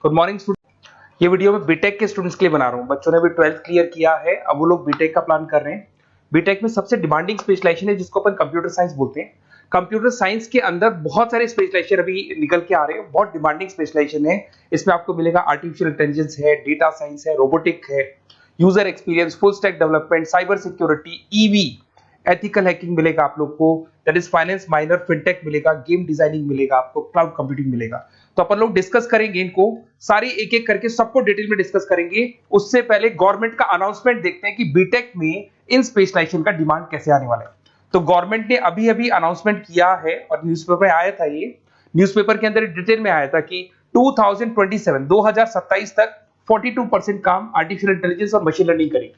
Good morning student. ये video मैं BTech के स्टूडेंट्स के लिए बना रहा हूँ। बच्चों ने भी 12th क्लियर किया है, अब वो लोग बीटेक का प्लान कर रहे हैं। बीटेक में सबसे डिमांडिंग स्पेशलाइजेशन है जिसको अपन कंप्यूटर साइंस बोलते हैं। कंप्यूटर साइंस के अंदर बहुत सारे स्पेशलाइजेशन अभी निकल के आ रहे हैं, बहुत डिमांडिंग स्पेशलाइजेशन है। इसमें आपको मिलेगा आर्टिफिशियल इंटेलिजेंस है, डेटा साइंस है, रोबोटिक है, user experience, full stack development, cyber security, EV, ethical hacking मिलेगा आप लोग को, that is finance minor, fintech मिलेगा, गेम डिजाइनिंग मिलेगा आपको, क्लाउड कंप्यूटिंग मिलेगा। तो अपन लोग डिस्कस करेंगे इनको सारी एक एक करके, सबको डिटेल में डिस्कस करेंगे। उससे पहले गवर्नमेंट का अनाउंसमेंट देखते हैं कि बीटेक में इन स्पेशलाइजेशन का डिमांड कैसे आने वाला है। तो गवर्नमेंट ने अभी अभी अनाउंसमेंट किया है और न्यूज़पेपर में आया था, ये न्यूज़पेपर के अंदर डिटेल में आया था कि 2027 तक 42% काम आर्टिफिशियल इंटेलिजेंस और मशीन लर्निंग करेगी।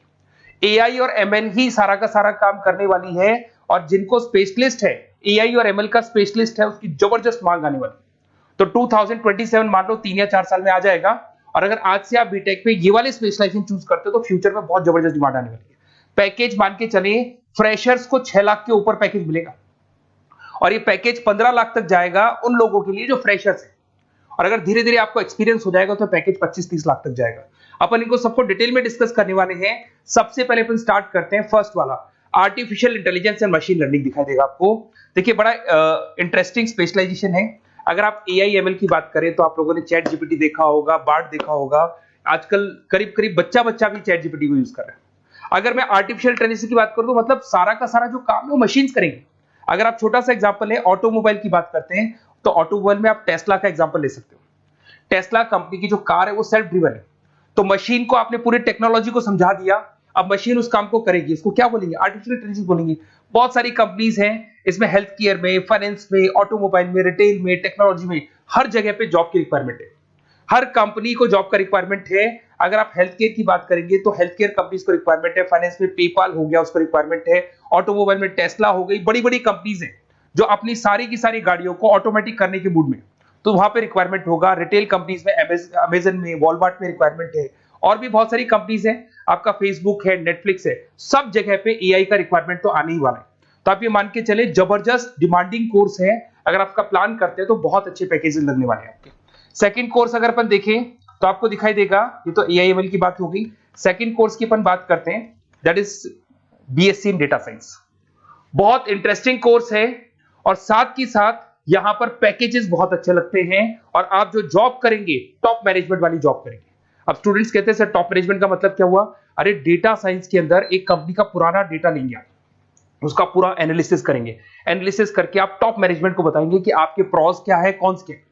एआई और एमएल ही सारा का सारा काम करने वाली है, और जिनको स्पेशलिस्ट है, एआई और एमएल का स्पेशलिस्ट है, उसकी जबरदस्त मांग आने वाली है। तो 2027 मान लो 3 या 4 साल में आ जाएगा। और अगर आज से आप बीटेक पे ये वाले स्पेशलाइजेशन चूज करते हो तो फ्यूचर में बहुत जबरदस्त डिमांड आने वाली है। पैकेज मान के चले, फ्रेशर्स को 6 लाख के ऊपर पैकेज मिलेगा, और ये पैकेज 15 लाख तक जाएगा उन लोगों के लिए जो फ्रेशर्स है। और अगर धीरे धीरे आपको एक्सपीरियंस हो जाएगा तो पैकेज 25-30 लाख तक जाएगा। अपन इनको सबको डिटेल में डिस्कस करने वाले हैं। सबसे पहले अपन स्टार्ट करते हैं फर्स्ट वाला, artificial intelligence and machine learning दिखाई देगा आपको। देखिए बड़ा इंटरेस्टिंग स्पेशलाइजेशन है। अगर आप एआई एमएल की बात करें तो आप लोगों ने चैट जीपीटी देखा होगा, बार्ड देखा होगा। आजकल करीब करीब बच्चा भी चैट जीपीटी को यूज कर रहा है। अगर मैं आर्टिफिशियल इंटेलिजेंस की बात करूं तो मतलब सारा का सारा जो काम है वो मशीन्स करेंगे। अगर आप छोटा सा एग्जांपल है, ऑटोमोबाइल की बात करते हैं तो ऑटोमोबाइल में आप टेस्ला का एग्जांपल ले सकते हो। टेस्ला कंपनी की जो कार है वो सेल्फ ड्रिवन है। तो मशीन को आपने पूरी टेक्नोलॉजी को समझा दिया, अब मशीन उस काम को करेगी। इसको क्या बोलेंगे? आर्टिफिशियल इंटेलिजेंस बोलेंगे। बहुत सारी कंपनीज हैं इसमें, हेल्थ केयर में, फाइनेंस में, ऑटोमोबाइल में, रिटेल में, टेक्नोलॉजी में, हर जगह पे जॉब की रिक्वायरमेंट है। हर कंपनी को जॉब का रिक्वायरमेंट है। अगर आप हेल्थ केयर की बात करेंगे तो हेल्थ केयर कंपनीज को रिक्वायरमेंट है, फाइनेंस में पेपाल हो गया उसको रिक्वायरमेंट है, ऑटोमोबाइल में टेस्ला हो गई, बड़ी बड़ी कंपनीज हैं जो अपनी सारी की सारी गाड़ियों को ऑटोमेटिक करने के मूड में, तो वहां पे रिक्वायरमेंट होगा। रिटेल कंपनीज में, अमेजन में, वॉलमार्ट में रिक्वायरमेंट है, और भी बहुत सारी कंपनीज हैं, आपका फेसबुक है, नेटफ्लिक्स है, सब जगह पे एआई का रिक्वायरमेंट तो आने ही वाला है। तो आप ये मान के चले जबरदस्त डिमांडिंग कोर्स है। अगर आपका प्लान करते हैं तो बहुत अच्छे पैकेजेस लगने वाले हैं आपके। सेकंड कोर्स अगर अपन देखें तो आपको दिखाई देगा, ये तो एआई एमएल की बात हो गई। सेकंड कोर्स की अपन बात करते हैं, that is BSc in data science. बहुत इंटरेस्टिंग कोर्स है, और साथ की साथ यहां पर पैकेजेस बहुत अच्छे लगते हैं, और आप जो जॉब करेंगे टॉप मैनेजमेंट वाली जॉब करेंगे। अब स्टूडेंट्स कहते हैं सर टॉप मैनेजमेंट का मतलब क्या हुआ? अरे डेटा साइंस के अंदर एक कंपनी का पुराना डेटा लेंगे आप, उसका पूरा एनालिसिस करेंगे, एनालिसिस करके आप टॉप मैनेजमेंट को बताएंगे कि आपके प्रॉस क्या है, कॉन्स क्या है,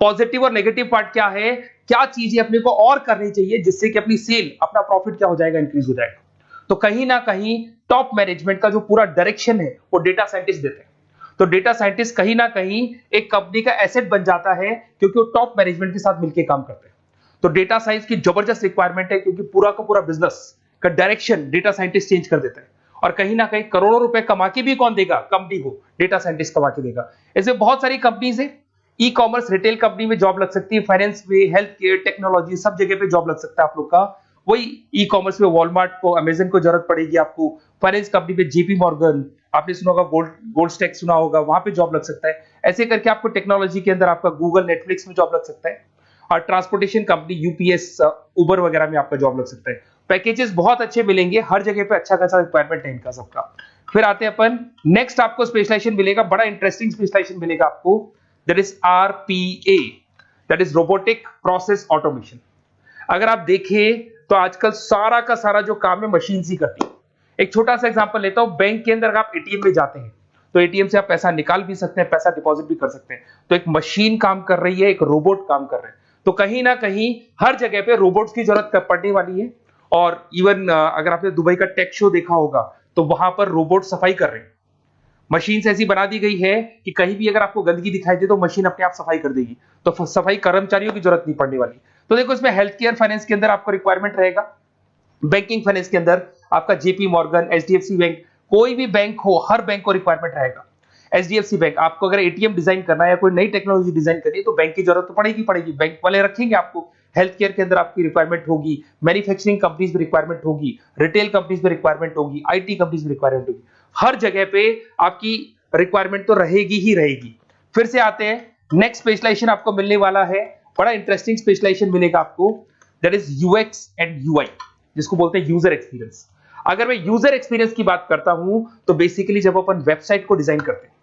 पॉजिटिव और नेगेटिव पार्ट क्या है, क्या चीजें अपने को और करनी चाहिए जिससे कि अपनी सेल, अपना प्रॉफिट क्या हो जाएगा, इंक्रीज हो जाएगा। तो कहीं ना कहीं टॉप मैनेजमेंट का जो पूरा डायरेक्शन है वो डेटा साइंटिस्ट देते हैं। तो डेटा साइंटिस्ट कहीं ना कहीं एक कंपनी का एसेट बन जाता है, क्योंकि वो टॉप मैनेजमेंट के साथ मिलकर काम करते हैं। तो डेटा साइंस की जबरदस्त रिक्वायरमेंट है, क्योंकि पूरा का पूरा बिजनेस का डायरेक्शन डेटा साइंटिस्ट चेंज कर देता है। और कहीं ना कहीं करोड़ों रुपए कमा के भी कौन देगा? कंपनी को डेटा साइंटिस्ट कमा के देगा। ऐसे बहुत सारी कंपनीज है, ई कॉमर्स, रिटेल कंपनी में जॉब लग सकती है, फाइनेंस में, हेल्थ केयर, टेक्नोलॉजी, सब जगह पे जॉब लग सकता है आप लोग का। वही ई कॉमर्स में वॉलमार्ट को, अमेजन को जरूरत पड़ेगी आपको। फाइनेंस कंपनी में जेपी मॉर्गन, आपने सुना होगा, गोल्ड स्टैक सुना होगा, वहां पे जॉब लग सकता है। ऐसे करके आपको टेक्नोलॉजी के अंदर आपका गूगल, नेटफ्लिक्स में जॉब लग सकता है। और ट्रांसपोर्टेशन कंपनी, यूपीएस, उबर वगैरह में आपका जॉब लग सकता है। पैकेजेस बहुत अच्छे मिलेंगे, हर जगह पे अच्छा खासा रिक्वायरमेंट है इनका सबका। फिर आते हैं अपन नेक्स्ट, आपको स्पेशलाइजेशन मिलेगा, बड़ा इंटरेस्टिंग स्पेशलाइजेशन मिलेगा आपको, that is RPA, that is robotic process automation. अगर आप देखें तो आजकल सारा का सारा जो काम है मशीन ही करती है। एक छोटा सा एग्जांपल लेता हूं, बैंक के अंदर अगर आप एटीएम में जाते हैं तो एटीएम से आप पैसा निकाल भी सकते हैं, पैसा डिपॉजिट भी कर सकते हैं। तो एक मशीन काम कर रही है, एक रोबोट काम कर रहे हैं। तो कहीं ना कहीं हर जगह पे रोबोट्स की जरूरत पड़ने वाली है। और इवन अगर आपने दुबई का टेक शो देखा होगा तो वहां पर रोबोट सफाई कर रहे हैं। मशीन ऐसी बना दी गई है कि कहीं भी अगर आपको गंदगी दिखाई दे तो मशीन अपने आप सफाई कर देगी, तो सफाई कर्मचारियों की जरूरत नहीं पड़ने वाली। तो देखो इसमें हेल्थ केयर, फाइनेंस के अंदर आपको रिक्वायरमेंट रहेगा, बैंकिंग फाइनेंस के अंदर आपका जेपी मॉर्गन, एचडीएफसी बैंक, कोई भी बैंक हो, हर बैंक को रिक्वायरमेंट रहेगा। एचडीएफसी बैंक, आपको अगर एटीएम डिजाइन करना है या कोई नई टेक्नोलॉजी डिजाइन करनी है तो बैंक की जरूरत तो पड़ेगी, बैंक वाले रखेंगे आपको। हेल्थ केयर के अंदर आपकी रिक्वायरमेंट होगी, मैन्युफैक्चरिंग कंपनीज में रिक्वायरमेंट होगी, रिटेल कंपनीज में रिक्वायरमेंट होगी, आईटी कंपनीज में रिक्वायरमेंट होगी। हर जगह पे आपकी रिक्वायरमेंट तो रहेगी ही रहेगी। फिर से आते हैं, नेक्स्ट स्पेशलाइजेशन आपको मिलने वाला है बड़ा इंटरेस्टिंग स्पेशलाइजेशन मिलेगा आपको, that is UX and UI, जिसको बोलते हैं यूजर एक्सपीरियंस। अगर मैं यूजर एक्सपीरियंस की बात करता हूं तो बेसिकली जब अपन वेबसाइट को डिजाइन करते हैं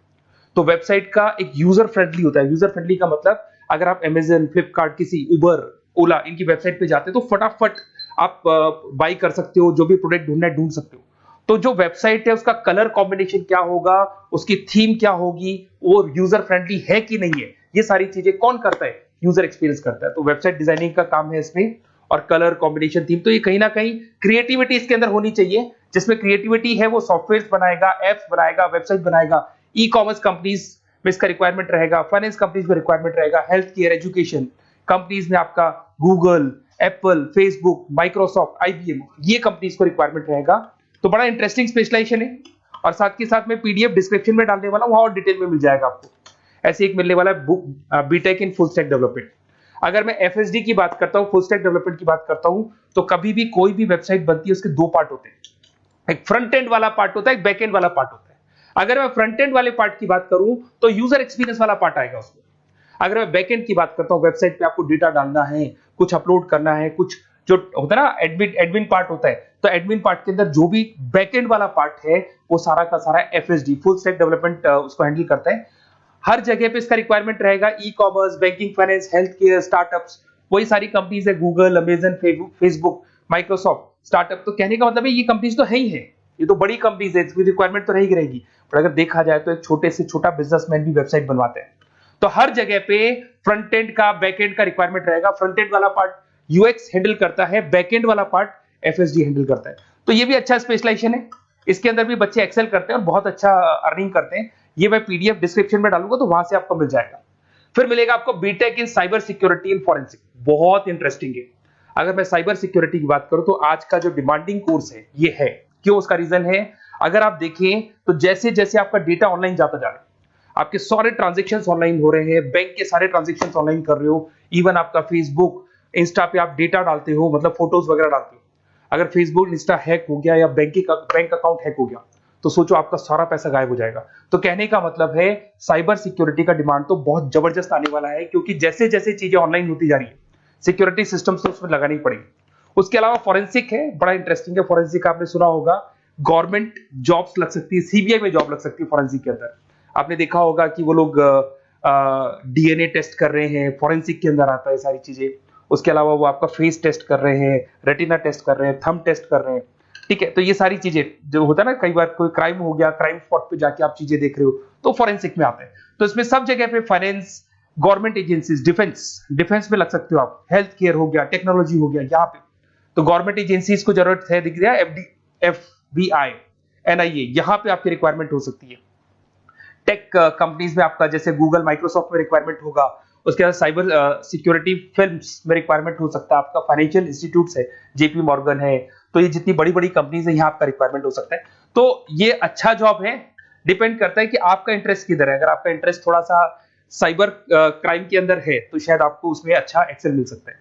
तो वेबसाइट का एक यूजर फ्रेंडली होता है। यूजर फ्रेंडली का मतलब अगर आप अमेजन, फ्लिपकार्ट, किसी उबर, ओला इनकी वेबसाइट पे जाते हैं तो फटाफट आप बाई कर सकते हो, जो भी प्रोडक्ट ढूंढना है ढूंढ सकते हो। तो जो वेबसाइट है उसका कलर कॉम्बिनेशन क्या होगा, उसकी थीम क्या होगी, वो यूजर फ्रेंडली है कि नहीं है, ये सारी चीजें कौन करता है, यूजर एक्सपीरियंस करता है। तो वेबसाइट डिजाइनिंग का काम है इसमें, और कलर कॉम्बिनेशन, थीम, तो ये कहीं ना कहीं क्रिएटिविटी इसके अंदर होनी चाहिए। जिसमें क्रिएटिविटी है वो सॉफ्टवेयर बनाएगा, एप्स बनाएगा, वेबसाइट बनाएगा। ई कॉमर्स कंपनीज में इसका रिक्वायरमेंट रहेगा, फाइनेंस कंपनीज में रिक्वायरमेंट रहेगा, हेल्थ केयर, एजुकेशन कंपनीज में आपका Google, Apple, Facebook, Microsoft, IBM, ये कंपनीज को रिक्वायरमेंट रहेगा। तो बड़ा इंटरेस्टिंग स्पेशलाइजेशन है, और साथ के साथ में पीडीएफ डिस्क्रिप्शन में डालने वाला हूं, वहां और डिटेल में मिल जाएगा आपको। ऐसे एक मिलने वाला है book, BTech in full stack development. अगर मैं एफएसडी की बात करता हूं, फुल स्टैक डेवलपमेंट की बात करता हूं, तो कभी भी कोई भी वेबसाइट बनती है उसके दो पार्ट होते हैं, एक फ्रंट एंड वाला पार्ट होता है, एक बैक एंड वाला पार्ट होता है। अगर मैं फ्रंट एंड वाले पार्ट की बात करूं तो यूजर एक्सपीरियंस वाला पार्ट आएगा उसमें। अगर मैं बैक एंड की बात करता हूं, वेबसाइट पे आपको डेटा डालना है, कुछ अपलोड करना है, कुछ जो होता है ना एडमिन पार्ट होता है, तो एडमिन पार्ट के अंदर जो भी बैक एंड वाला पार्ट है वो सारा का सारा एफएसडी, फुल स्टैक डेवलपमेंट, उसको हैंडल करता है। हर जगह पे इसका रिक्वायरमेंट रहेगा। E commerce, banking, finance, health care, startups, वही सारी कंपनीज है, Google, Amazon, Facebook, Microsoft, startup. तो कहने का मतलब है ये कंपनीज तो है ही है, ये तो बड़ी कंपनीज है, इसकी रिक्वायरमेंट तो रहेगी रहेगी। पर अगर देखा जाए तो एक छोटे से छोटा बिजनेसमैन भी वेबसाइट बनवाते हैं। तो हर जगह पे फ्रंट एंड का, बैक एंड का रिक्वायरमेंट रहेगा। फ्रंट एंड वाला पार्ट यूएक्स हैंडल करता है, बैक एंड वाला पार्ट एफएसडी हैंडल करता है। तो ये भी अच्छा स्पेशलाइजेशन है, इसके अंदर भी बच्चे एक्सेल करते हैं और बहुत अच्छा अर्निंग करते हैं। ये मैं पीडीएफ डिस्क्रिप्शन में डालूंगा तो वहां से आपको मिल जाएगा। फिर मिलेगा आपको BTech in cyber security and forensic, बहुत इंटरेस्टिंग है। अगर मैं साइबर सिक्योरिटी की बात करूं तो आज का जो डिमांडिंग कोर्स है ये है। क्यों? उसका रीजन है, अगर आप देखें तो जैसे जैसे आपका डेटा ऑनलाइन जाता जा रहा है, आपके सारे ट्रांजेक्शंस ऑनलाइन हो रहे हैं, बैंक के सारे ट्रांजेक्शंस ऑनलाइन कर रहे हो, इवन आपका फेसबुक, इंस्टा पे आप डेटा डालते हो, मतलब फोटोज वगैरह डालते हो। अगर फेसबुक, इंस्टा हैक हो गया या बैंक अकाउंट हैक हो गया तो सोचो आपका सारा पैसा गायब हो जाएगा। तो कहने का मतलब है साइबर सिक्योरिटी का डिमांड तो बहुत जबरदस्त आने वाला है, क्योंकि जैसे जैसे चीजें ऑनलाइन होती जा रही है सिक्योरिटी सिस्टम्स तो उसमें लगानी पड़ेगी। उसके अलावा फॉरेंसिक है, बड़ा इंटरेस्टिंग है। फॉरेंसिक आपने सुना होगा, गवर्नमेंट जॉब्स लग सकती है, सीबीआई में जॉब लग सकती है फॉरेंसिक के अंदर। आपने देखा होगा कि वो लोग डीएनए टेस्ट कर रहे हैं, फॉरेंसिक के अंदर आता है सारी चीजें। उसके अलावा वो आपका फेस टेस्ट कर रहे हैं, रेटिना टेस्ट कर रहे हैं, थंब टेस्ट कर रहे हैं, ठीक है। तो ये सारी चीजें जो होता है ना, कई बार कोई क्राइम हो गया, क्राइम स्पॉट पे जाके आप चीजें देख रहे हो तो फॉरेंसिक में आते हैं। तो इसमें सब जगह पे फाइनेंस, गवर्नमेंट एजेंसीज, डिफेंस में लग सकते हो आप, हेल्थ केयर हो गया, टेक्नोलॉजी हो गया, यहाँ पे तो गवर्नमेंट एजेंसीज को जरूरत है, दिख रहा है, एफबीआई, एनआईए, यहाँ पे आपकी रिक्वायरमेंट हो सकती है। टेक कंपनीज में आपका जैसे गूगल, माइक्रोसॉफ्ट में रिक्वायरमेंट होगा। उसके बाद साइबर सिक्योरिटी फिल्म्स में रिक्वायरमेंट हो सकता है आपका, फाइनेंशियल इंस्टीट्यूट्स है, जेपी मॉर्गन है, तो ये जितनी बड़ी बड़ी कंपनीज है यहाँ आपका रिक्वायरमेंट हो सकता है। तो ये अच्छा जॉब है, डिपेंड करता है कि आपका इंटरेस्ट किधर है। अगर आपका इंटरेस्ट थोड़ा सा साइबर क्राइम के अंदर है तो शायद आपको उसमें अच्छा एक्सेल मिल सकता है।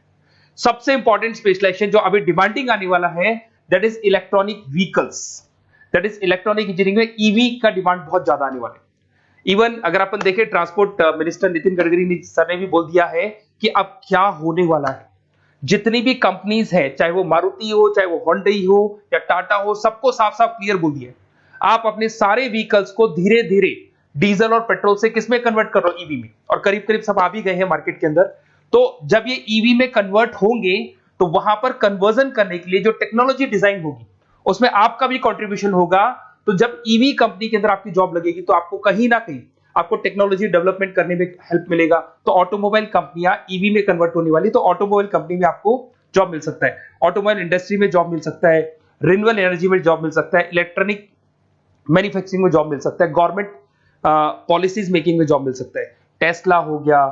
सबसे इंपॉर्टेंट स्पेशलाइजेशन जो अभी डिमांडिंग आने वाला है, that is electronic vehicles, that is electronic engineering में ईवी का डिमांड बहुत ज्यादा आने वाला है। इवन अगर अपन देखें, transport minister Nitin Gadkari sir ने भी बोल दिया है कि अब क्या होने वाला है, जितनी भी कंपनीज है, चाहे वो मारुति हो, चाहे वो होंडई हो या टाटा हो, सबको साफ साफ क्लियर बोल दिया, आप अपने सारे व्हीकल्स को धीरे धीरे डीजल और पेट्रोल से किसमें कन्वर्ट कर रहे हो, ईवी में। और करीब करीब सब आ भी गए हैं मार्केट के अंदर। तो जब ये ईवी में कन्वर्ट होंगे तो वहां पर कन्वर्जन करने के लिए जो टेक्नोलॉजी डिजाइन होगी उसमें आपका भी कंट्रीब्यूशन होगा। तो जब ईवी कंपनी के अंदर आपकी जॉब लगेगी तो आपको कहीं ना कहीं आपको टेक्नोलॉजी डेवलपमेंट करने में हेल्प मिलेगा। तो ऑटोमोबाइल कंपनियां ईवी में कन्वर्ट होने वाली, तो ऑटोमोबाइल कंपनी में आपको जॉब मिल सकता है, ऑटोमोबाइल इंडस्ट्री में जॉब मिल सकता है, रिन्यूएबल एनर्जी में जॉब मिल सकता है, इलेक्ट्रॉनिक मैन्युफैक्चरिंग में जॉब मिल सकता है, गवर्नमेंट पॉलिसीज मेकिंग में जॉब मिल सकता है, टेस्ला हो गया,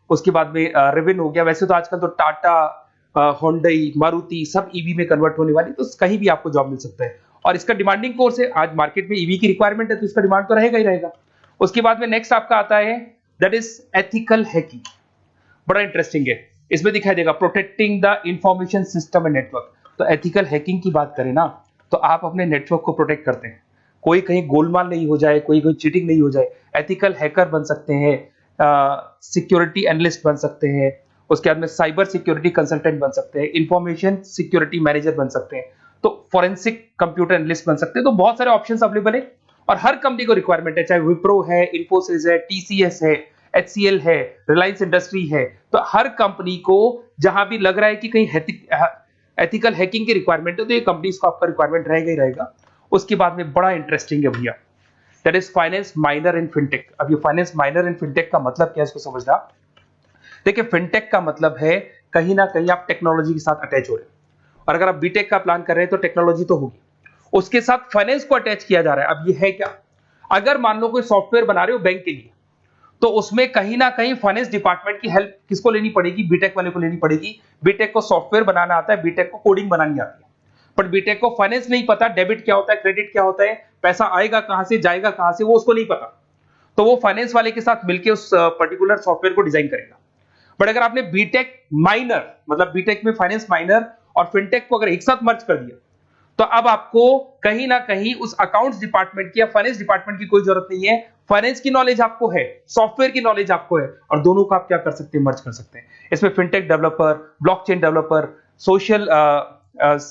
उसके बाद में रिविन हो गया। वैसे तो आजकल तो टाटा, होंडई, मारुति सब ईवी में कन्वर्ट होने वाली, तो कहीं भी आपको जॉब मिल सकता है। और इसका डिमांडिंग कोर्स है, आज मार्केट में ईवी की रिक्वायरमेंट है तो इसका डिमांड तो रहेगा ही रहेगा। उसके बाद में नेक्स्ट आपका आता है दैट इज एथिकल हैकिंग, बड़ा इंटरेस्टिंग है। इसमें दिखाई देगा protecting the information system and network. तो एथिकल हैकिंग की बात करें ना तो आप अपने नेटवर्क को प्रोटेक्ट करते हैं, कोई कहीं गोलमाल नहीं हो जाए, कोई चीटिंग नहीं हो जाए। एथिकल हैकर बन सकते हैं, सिक्योरिटी एनालिस्ट बन सकते हैं, उसके बाद में साइबर सिक्योरिटी कंसल्टेंट बन सकते हैं, इंफॉर्मेशन सिक्योरिटी मैनेजर बन सकते हैं, तो फोरेंसिक कंप्यूटर एनालिस्ट बन सकते हैं। तो बहुत सारे ऑप्शंस अवेलेबल है और हर कंपनी को रिक्वायरमेंट है, चाहे विप्रो है, इन्फोसिस है, टीसीएस है, एचसीएल है, रिलायंस इंडस्ट्री है। तो हर कंपनी को जहां भी लग रहा है कि कहीं एथिकल हैकिंग की रिक्वायरमेंट है तो ये कंपनीज को आपका रिक्वायरमेंट रहेगा ही रहेगा। उसके बाद में बड़ा इंटरेस्टिंग है भैया, that is finance minor in fintech. अब ये फाइनेंस माइनर इन फिनटेक का मतलब क्या है इसको समझना। देखिए फिनटेक का मतलब है कहीं ना कहीं आप टेक्नोलॉजी के साथ अटैच हो रहे हैं, और अगर आप बीटेक का प्लान कर रहे हैं तो टेक्नोलॉजी तो होगी, उसके साथ फाइनेंस को अटैच किया जा रहा है। अब ये है क्या, अगर मान लो कोई सॉफ्टवेयर बना रहे हो बैंक के लिए, तो उसमें कहीं ना कहीं फाइनेंस डिपार्टमेंट की हेल्प किसको लेनी पड़ेगी, बीटेक वाले को लेनी पड़ेगी। बीटेक को सॉफ्टवेयर बनाना आता है, बीटेक को कोडिंग बनानी आती है, बट बीटेक को फाइनेंस नहीं पता, डेबिट क्या होता है, क्रेडिट क्या होता है, पैसा आएगा कहां से जाएगा कहां से, वो उसको नहीं पता। तो वो फाइनेंस वाले के साथ मिलकर उस पर्टिकुलर सॉफ्टवेयर को डिजाइन करेगा। बट अगर आपने बीटेक माइनर, मतलब बीटेक में फाइनेंस माइनर और फिनटेक को अगर एक साथ मर्ज कर दिया, तो अब आपको कहीं ना कहीं उस अकाउंट्स डिपार्टमेंट की या फाइनेंस डिपार्टमेंट की कोई जरूरत नहीं है। फाइनेंस की नॉलेज आपको है, सॉफ्टवेयर की नॉलेज आपको है, और दोनों को आप क्या कर सकते हैं, मर्ज कर सकते हैं। इसमें fintech developer, blockchain developer, social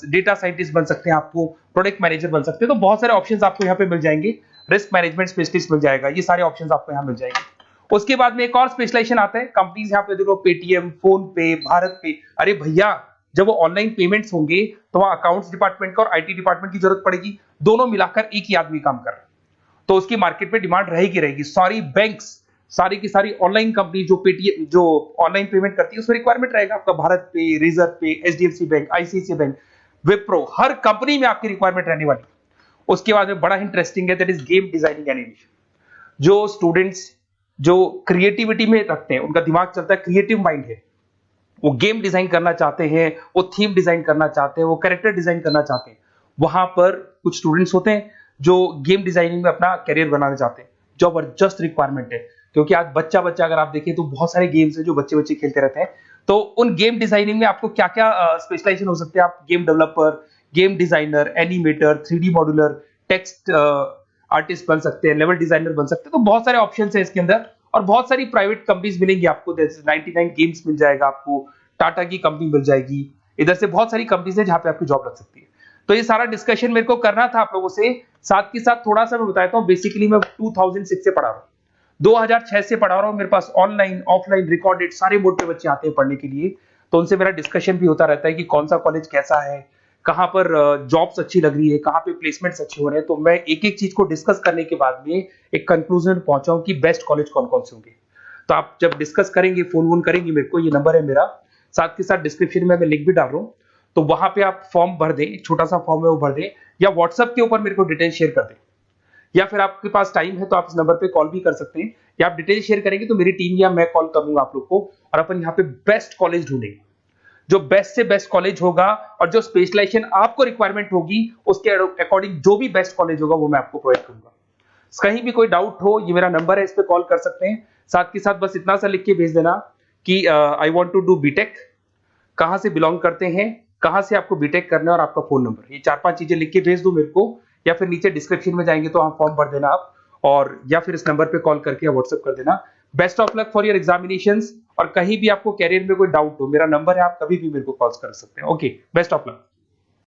data scientist बन सकते हैं, आपको प्रोडक्ट मैनेजर बन सकते हैं। तो बहुत सारे ऑप्शंस आपको यहाँ पे मिल जाएंगे, रिस्क मैनेजमेंट स्पेशलिस्ट मिल जाएगा, ये सारे ऑप्शंस आपको यहाँ मिल जाएंगे। उसके बाद में एक और स्पेशलाइजेशन आता है, कंपनीज यहाँ पे देखो पेटीएम, फोन पे, भारत पे। अरे भैया जब वो ऑनलाइन पेमेंट्स होंगे तो वहां अकाउंट्स डिपार्टमेंट का और आईटी डिपार्टमेंट की जरूरत पड़ेगी, दोनों मिलाकर एक ही आदमी काम कर रहा है, तो उसकी मार्केट में डिमांड रहेगी रहेगी। सारी बैंक्स, सारी की सारी ऑनलाइन कंपनी जो पेटीएम, जो ऑनलाइन पेमेंट करती है, उसमें रिक्वायरमेंट रहेगा आपका। भारत पे, Razorpay, HDFC bank, ICICI bank, Wipro, हर कंपनी में आपकी रिक्वायरमेंट रहने वाली। उसके बाद में बड़ा इंटरेस्टिंग है, that is game designing animation. जो स्टूडेंट्स जो क्रिएटिविटी में रखते हैं, उनका दिमाग चलता है, क्रिएटिव माइंड है, वो गेम डिजाइन करना चाहते हैं, वो थीम डिजाइन करना चाहते हैं, वो कैरेक्टर डिजाइन करना चाहते हैं, वहां पर कुछ स्टूडेंट्स होते हैं जो गेम डिजाइनिंग में अपना करियर बनाना चाहते हैं। जबरदस्त रिक्वायरमेंट है, क्योंकि आज बच्चा बच्चा अगर आप देखें तो बहुत सारे गेम्स हैं जो बच्चे बच्चे खेलते रहते हैं। तो उन गेम डिजाइनिंग में आपको क्या क्या स्पेशलाइजेशन हो सकते हैं, आप game developer, game designer, animator, 3D modular, text artist बन सकते हैं, लेवल डिजाइनर बन सकते हैं। तो बहुत सारे ऑप्शंस हैं इसके अंदर, और बहुत सारी प्राइवेट कंपनीज मिलेंगी आपको, जैसे 99 गेम्स मिल जाएगा आपको, टाटा की कंपनी मिल जाएगी, इधर से बहुत सारी कंपनीज है जहां पे आपकी जॉब लग सकती है। तो ये सारा डिस्कशन मेरे को करना था आप लोगों से, साथ के साथ थोड़ा सा मैं बताता हूँ। बेसिकली मैं 2006 से पढ़ा रहा हूँ, 2006 से पढ़ा रहा हूँ। मेरे पास ऑनलाइन ऑफलाइन रिकॉर्डेड सारे मोड पे बच्चे आते हैं पढ़ने के लिए, तो उनसे मेरा डिस्कशन भी होता रहता है कि कौन सा कॉलेज कैसा है, कहाँ पर जॉब्स अच्छी लग रही है, कहाँ पे प्लेसमेंट्स अच्छे हो रहे हैं। तो मैं एक एक चीज को डिस्कस करने के बाद में एक कंक्लूजन पहुंचा हूं कि बेस्ट कॉलेज कौन कौन से होंगे। तो आप जब डिस्कस करेंगे, फोन वोन करेंगे मेरे को, ये नंबर है मेरा, साथ के साथ डिस्क्रिप्शन में मैं लिंक भी डाल रहा हूँ, तो वहां पे आप फॉर्म भर दें, एक छोटा सा फॉर्म है वो भर दें, या व्हाट्सएप के ऊपर मेरे को डिटेल शेयर कर दें, या फिर आपके पास टाइम है तो आप इस नंबर पे कॉल भी कर सकते हैं, या आप डिटेल शेयर करेंगे तो मेरी टीम या मैं कॉल करूंगा आप लोग को, और अपन यहाँ पे बेस्ट कॉलेज ढूंढेंगे। जो बेस्ट से बेस्ट कॉलेज होगा और जो स्पेशलाइजेशन आपको रिक्वायरमेंट होगी उसके अकॉर्डिंग जो भी बेस्ट कॉलेज होगा वो मैं आपको प्रोवाइड करूंगा। कहीं भी कोई डाउट हो, ये मेरा नंबर है, इस पे कॉल कर सकते हैं। साथ के साथ बस इतना सा लिख के भेज देना कि I want to do BTech, कहां से बिलोंग करते हैं, कहां से आपको बीटेक करना है, और आपका फोन नंबर, ये 4-5 चीजें लिख के भेज दो मेरे को, या फिर नीचे डिस्क्रिप्शन में जाएंगे तो फॉर्म भर देना आप, और या फिर इस नंबर पे कॉल करके व्हाट्सएप कर देना। Best of luck for your examinations, और कहीं भी आपको कैरियर में कोई डाउट हो, मेरा नंबर है, आप कभी भी मेरे को कॉल कर सकते हैं। Okay, best of luck.